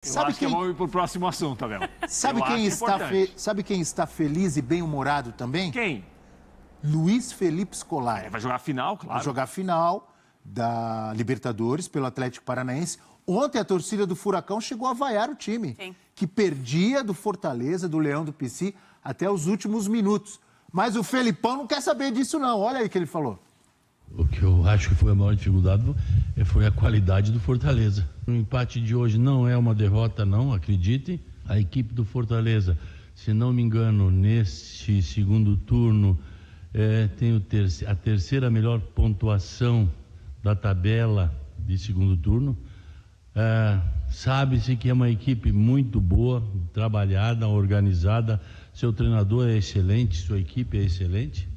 Sabe quem... Vamos ir para o próximo assunto, Abel. Sabe quem está feliz e bem-humorado também? Quem? Luiz Felipe Scolari. Vai jogar a final, claro. Vai jogar a final da Libertadores pelo Atlético Paranaense. Ontem a torcida do Furacão chegou a vaiar o time, que perdia do Fortaleza, do Leão do Pici, até os últimos minutos. Mas o Felipão não quer saber disso não, olha aí o que ele falou. O que eu acho que foi a maior dificuldade foi a qualidade do Fortaleza. O empate de hoje não é uma derrota, não, acreditem. A equipe do Fortaleza, se não me engano, neste segundo turno, tem a terceira melhor pontuação da tabela de segundo turno. Sabe-se que é uma equipe muito boa, trabalhada, organizada. Seu treinador é excelente, sua equipe é excelente.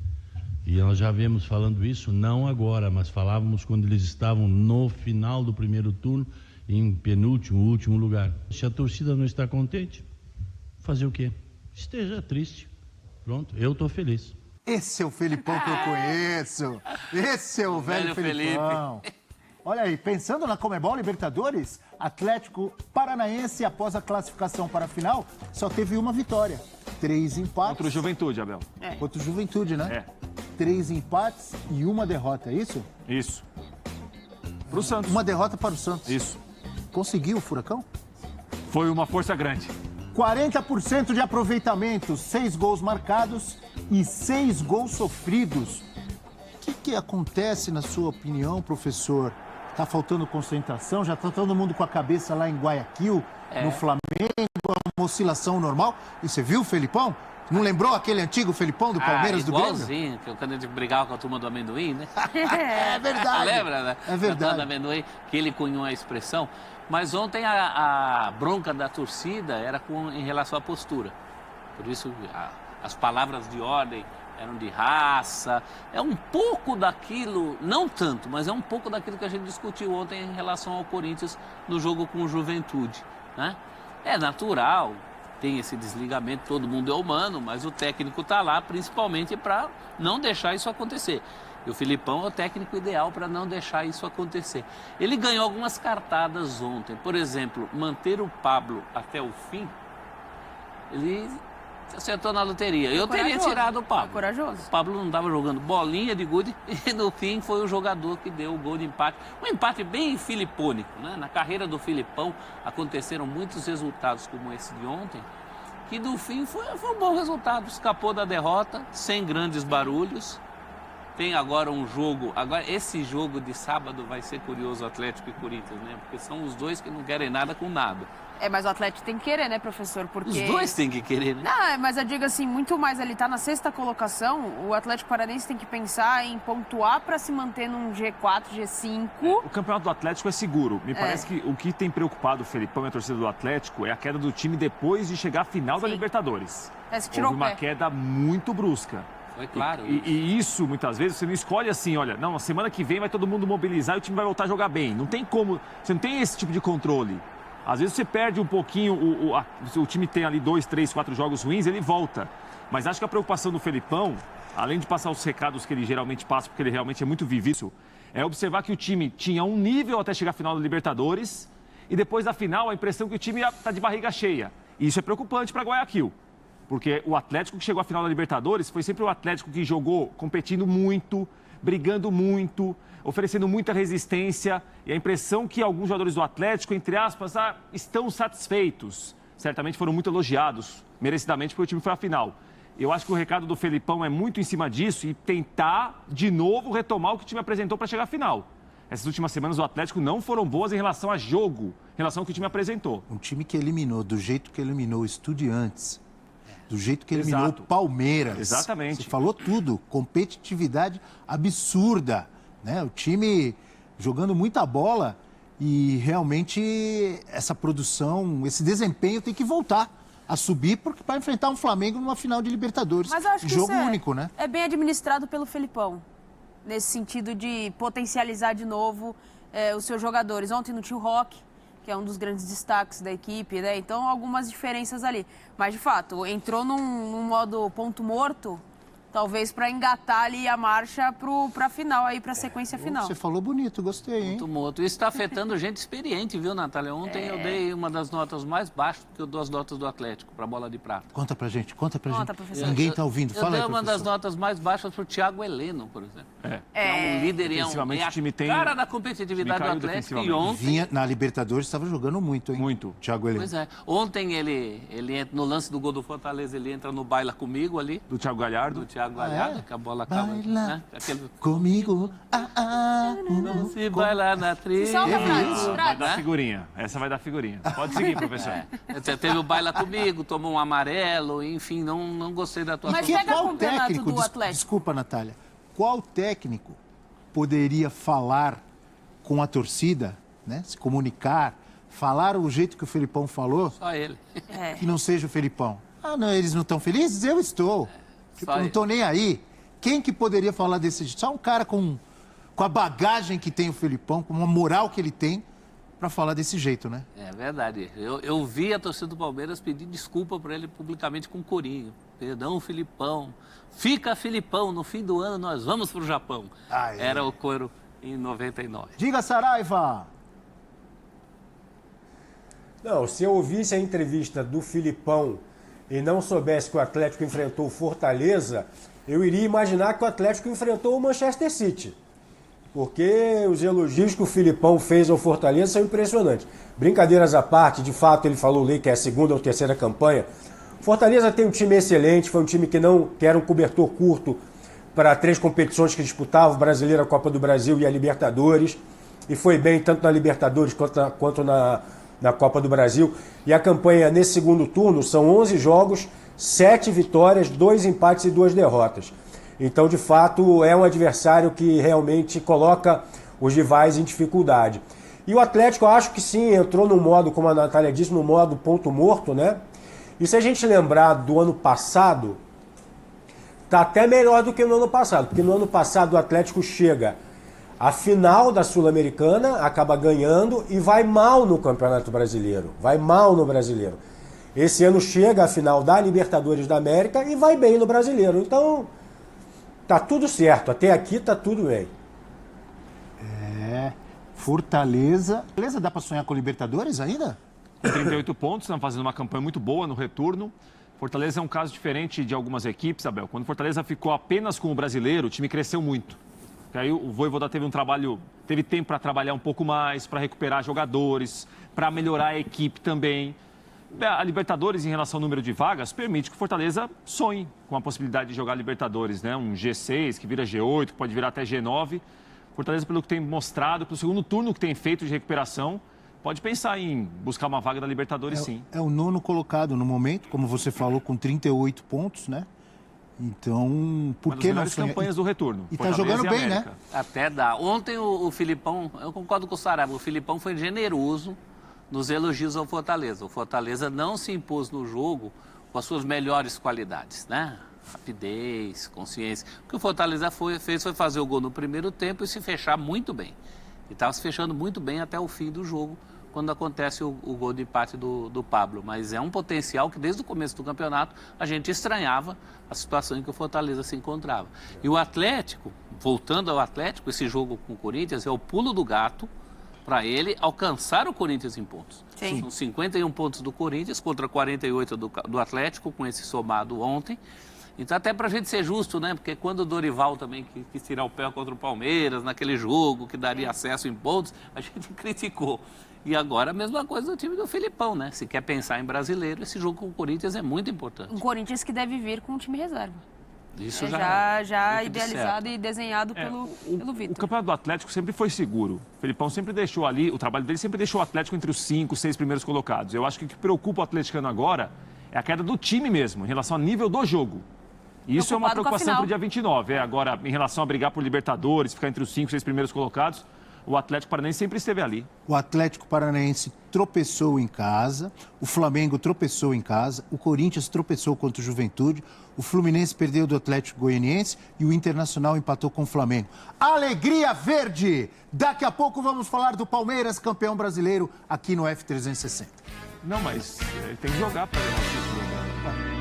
E nós já vemos falando isso, não agora, mas falávamos quando eles estavam no final do primeiro turno, em penúltimo, último lugar. Se a torcida não está contente, fazer o quê? Esteja triste. Pronto, eu estou feliz. Esse é o Felipão que eu conheço. Esse é o velho Felipão. Olha aí, pensando na Conmebol Libertadores, Atlético Paranaense, após a classificação para a final, só teve uma vitória. 3 empates. Contra o Juventude, Abel. Contra o Juventude, né? 3 empates e uma derrota, é isso? Isso. Para o Santos. Uma derrota para o Santos. Isso. Conseguiu o Furacão? Foi uma força grande. 40% de aproveitamento, 6 gols marcados e 6 gols sofridos. O que acontece, na sua opinião, professor? Tá faltando concentração? Já tá todo mundo com a cabeça lá em Guayaquil, no Flamengo, uma oscilação normal? E você viu o Felipão? Não lembrou aquele antigo Felipão do Palmeiras do Grêmio? Igualzinho, quando ele brigava com a turma do amendoim, né? É verdade. Lembra, né? É verdade. A turma do amendoim, que ele cunhou a expressão. Mas ontem a bronca da torcida era em relação à postura. Por isso, as palavras de ordem eram de raça. É um pouco daquilo, não tanto, mas é um pouco daquilo que a gente discutiu ontem em relação ao Corinthians no jogo com o Juventude, né? É natural, tem esse desligamento, todo mundo é humano, mas o técnico está lá principalmente para não deixar isso acontecer. E o Felipão é o técnico ideal para não deixar isso acontecer. Ele ganhou algumas cartadas ontem. Por exemplo, manter o Pablo até o fim, ele acertou na loteria. Eu teria tirado o Pablo. Corajoso. O Pablo não estava jogando bolinha de gude e no fim foi o jogador que deu o gol de empate. Um empate bem filipônico, né? Na carreira do Filipão aconteceram muitos resultados como esse de ontem, que no fim foi um bom resultado. Escapou da derrota, sem grandes barulhos. Tem agora um jogo, esse jogo de sábado vai ser curioso, Atlético e Corinthians, né? Porque são os dois que não querem nada com nada. Mas o Atlético tem que querer, né, professor? Porque... Os dois têm que querer, né? Não, mas eu digo assim, muito mais ele tá na 6ª colocação, o Atlético Paranaense tem que pensar em pontuar para se manter num G4, G5. O campeonato do Atlético é seguro. Me parece que o que tem preocupado o Felipão e a torcida do Atlético é a queda do time depois de chegar à final da Libertadores. Parece que tirou Houve uma queda muito brusca. Foi claro. E isso, muitas vezes, você não escolhe assim, olha, não, na semana que vem vai todo mundo mobilizar e o time vai voltar a jogar bem. Não tem como, você não tem esse tipo de controle. Às vezes você perde um pouquinho, o time tem ali 2, 3, 4 jogos ruins, ele volta. Mas acho que a preocupação do Felipão, além de passar os recados que ele geralmente passa, porque ele realmente é muito vivíssimo, é observar que o time tinha um nível até chegar à final da Libertadores e depois da final a impressão que o time está de barriga cheia. E isso é preocupante para Guayaquil. Porque o Atlético que chegou à final da Libertadores foi sempre o Atlético que jogou competindo muito, brigando muito, oferecendo muita resistência. E a impressão que alguns jogadores do Atlético, entre aspas, estão satisfeitos. Certamente foram muito elogiados, merecidamente, porque o time foi à final. Eu acho que o recado do Felipão é muito em cima disso e tentar, de novo, retomar o que o time apresentou para chegar à final. Essas últimas semanas o Atlético não foram boas em relação a jogo, em relação ao que o time apresentou. Um time que eliminou, do jeito que eliminou o Estudiantes, do jeito que eliminou o Palmeiras. Exatamente. Você falou tudo. Competitividade absurda, né? O time jogando muita bola e realmente essa produção, esse desempenho tem que voltar a subir para enfrentar um Flamengo numa final de Libertadores. Mas eu acho que jogo isso único, né? É bem administrado pelo Felipão, nesse sentido de potencializar de novo os seus jogadores. Ontem não tinha o Roque, que é um dos grandes destaques da equipe, né? Então, algumas diferenças ali. Mas, de fato, entrou num modo ponto morto talvez para engatar ali a marcha para a final, aí para a sequência final. Você falou bonito, gostei, hein? Muito morto. Isso está afetando gente experiente, viu, Natália? Ontem eu dei uma das notas mais baixas, porque eu dou as notas do Atlético para a bola de prata. Conta pra gente, conta pra gente. Professor. Ninguém tá ouvindo, fala aí, Eu dei uma das professor. notas mais baixas para o Thiago Heleno, por exemplo. É um líder e é Defensivamente, a o time tem- cara da competitividade do caiu Atlético. E defensivamente. ontem... Vinha na Libertadores, estava jogando muito, hein? Muito. Thiago Heleno. Pois é. Ontem ele entra no lance do gol do Fortaleza, ele entra no baila comigo ali, Do Thiago Galhardo. do Thiago Galhardo, é? que a bola acaba... Baila Né? Aquele... comigo. Se bailar na trilha... Solta, Frades, Vai Frades. dar figurinha. Essa vai dar figurinha. Pode seguir, professor. Teve o baila comigo, tomou um amarelo, enfim, não gostei da atuação. Mas pega Qual o campeonato técnico, do Atlético. desculpa, Natália, qual técnico poderia falar com a torcida, né? Se comunicar, falar o jeito que o Felipão falou, Só ele. que não seja o Felipão? Ah, não, eles não estão felizes? Eu estou. Tipo, só não ele. estou nem aí. Quem que poderia falar desse jeito? Só um cara com a bagagem que tem o Felipão, com uma moral que ele tem, para falar desse jeito, né? É verdade. Eu vi a torcida do Palmeiras pedir desculpa para ele publicamente com Corinho. Perdão, Filipão. Fica, Filipão, no fim do ano nós vamos para o Japão. Ah, é. Era o coro em 99. Diga, Saraiva! Não, se eu ouvisse a entrevista do Filipão e não soubesse que o Atlético enfrentou o Fortaleza, eu iria imaginar que o Atlético enfrentou o Manchester City. Porque os elogios que o Filipão fez ao Fortaleza são impressionantes. Brincadeiras à parte, de fato ele falou ali que é a segunda ou terceira campanha. Fortaleza tem um time excelente, foi um time que era um cobertor curto para 3 competições que disputava, o Brasileiro, a Copa do Brasil e a Libertadores. E foi bem tanto na Libertadores quanto na Copa do Brasil. E a campanha nesse segundo turno são 11 jogos, 7 vitórias, 2 empates e 2 derrotas. Então, de fato, é um adversário que realmente coloca os rivais em dificuldade. E o Atlético, eu acho que sim, entrou no modo, como a Natália disse, no modo ponto morto, né? E se a gente lembrar do ano passado, tá até melhor do que no ano passado, porque no ano passado o Atlético chega à final da Sul-Americana, acaba ganhando e vai mal no Campeonato Brasileiro, vai mal no Brasileiro. Esse ano chega à final da Libertadores da América e vai bem no Brasileiro. Então, tá tudo certo, até aqui tá tudo bem. Fortaleza. Fortaleza dá para sonhar com Libertadores ainda? Com 38 pontos, estão fazendo uma campanha muito boa no retorno. Fortaleza é um caso diferente de algumas equipes, Abel. Quando Fortaleza ficou apenas com o brasileiro, o time cresceu muito. Porque aí o Vojvoda teve tempo para trabalhar um pouco mais, para recuperar jogadores, para melhorar a equipe também. A Libertadores, em relação ao número de vagas, permite que o Fortaleza sonhe com a possibilidade de jogar Libertadores, né? Um G6, que vira G8, que pode virar até G9. Fortaleza, pelo que tem mostrado, pelo segundo turno que tem feito de recuperação, pode pensar em buscar uma vaga da Libertadores, sim. É o 9º colocado no momento, como você falou, com 38 pontos, né? Então, por que não sonhar? sonhar? Campanhas do retorno. E tá jogando bem, né? Até dá. Ontem o Filipão, eu concordo com o Saraiva, o Filipão foi generoso nos elogios ao Fortaleza. O Fortaleza não se impôs no jogo com as suas melhores qualidades, né? Rapidez, consciência. O que o Fortaleza fez foi fazer o gol no primeiro tempo e se fechar muito bem. E estava se fechando muito bem até o fim do jogo, quando acontece o gol de empate do Pablo. Mas é um potencial que desde o começo do campeonato a gente estranhava a situação em que o Fortaleza se encontrava. E o Atlético, voltando ao Atlético, esse jogo com o Corinthians é o pulo do gato para ele alcançar o Corinthians em pontos. Sim. São 51 pontos do Corinthians contra 48 do Atlético, com esse somado ontem. Então, até para a gente ser justo, né? Porque quando o Dorival também quis tirar o pé contra o Palmeiras, naquele jogo que daria acesso em pontos, a gente criticou. E agora a mesma coisa do time do Felipão, né? Se quer pensar em brasileiro, esse jogo com o Corinthians é muito importante. Um Corinthians que deve vir com um time reserva. Isso já muito idealizado certo. e desenhado pelo O Vitor. campeonato do Atlético sempre foi seguro. O Felipão sempre deixou ali, o trabalho dele sempre deixou o Atlético entre os 5, 6 primeiros colocados. Eu acho que o que preocupa o atleticano agora é a queda do time mesmo, em relação ao nível do jogo. E isso é uma preocupação para o dia 29. Agora, em relação a brigar por Libertadores, ficar entre os 5, 6 primeiros colocados, o Atlético Paranaense sempre esteve ali. O Atlético Paranaense tropeçou em casa, o Flamengo tropeçou em casa, o Corinthians tropeçou contra o Juventude, o Fluminense perdeu do Atlético Goianiense e o Internacional empatou com o Flamengo. Alegria verde! Daqui a pouco vamos falar do Palmeiras, campeão brasileiro, aqui no F360. Não, mas tem que jogar para ganhar o título.